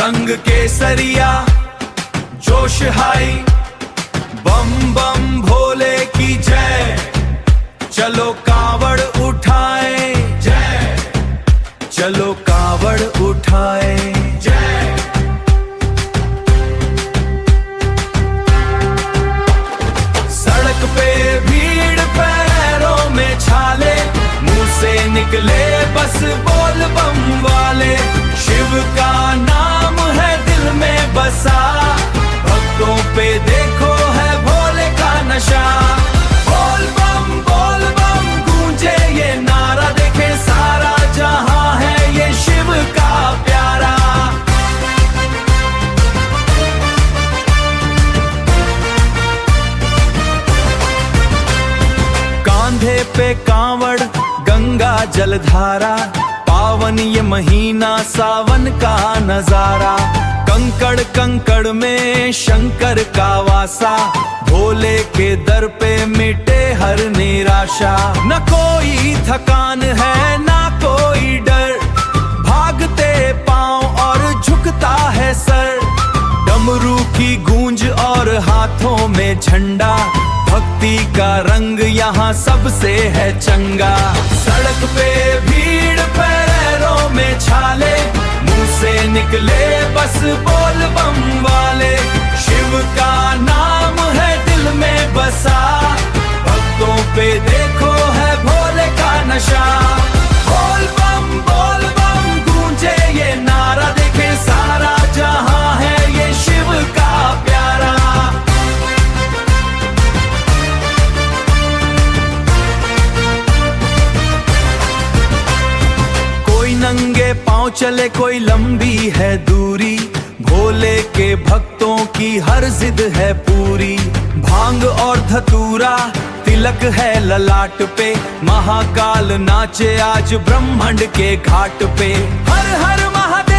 रंग केसरिया जोश हाई, बम बम भोले की जय। चलो कावड़ उठाए जय, चलो कावड़ उठाए जय। सड़क पे भीड़ पैरों में छाले, मुंह से निकले बस बोल बम वाले। शिव का नाम है दिल में बसा, भक्तों पे देखो है भोले का नशा। बोल बम गूंजे ये नारा, देखे सारा जहां है ये शिव का प्यारा। कांधे पे कांवड़ गंगा जलधारा, पावन ये महीना सावन का नजारा। कंकड़ कंकड़ में शंकर का वासा, भोले के दर पे मिटे हर निराशा। न कोई थकान है ना कोई डर, भागते पांव और झुकता है सर। डमरू की गूंज और हाथों में झंडा, भक्ति का रंग यहाँ सबसे है चंगा। सड़क पे भीड़ पैरों में छाले, मुंह से निकले बस बोल बम वाले। शिव का नाम है दिल में बसा, भक्तों पे देखो है भोले का नशा। बोल बम गूंजे ये नारा, देखे सारा जहां है ये शिव का प्यारा। नंगे पांव चले कोई लंबी है दूरी, भोले के भक्तों की हर जिद है पूरी। भांग और धतूरा तिलक है ललाट पे, महाकाल नाचे आज ब्रह्मांड के घाट पे। हर हर महादेव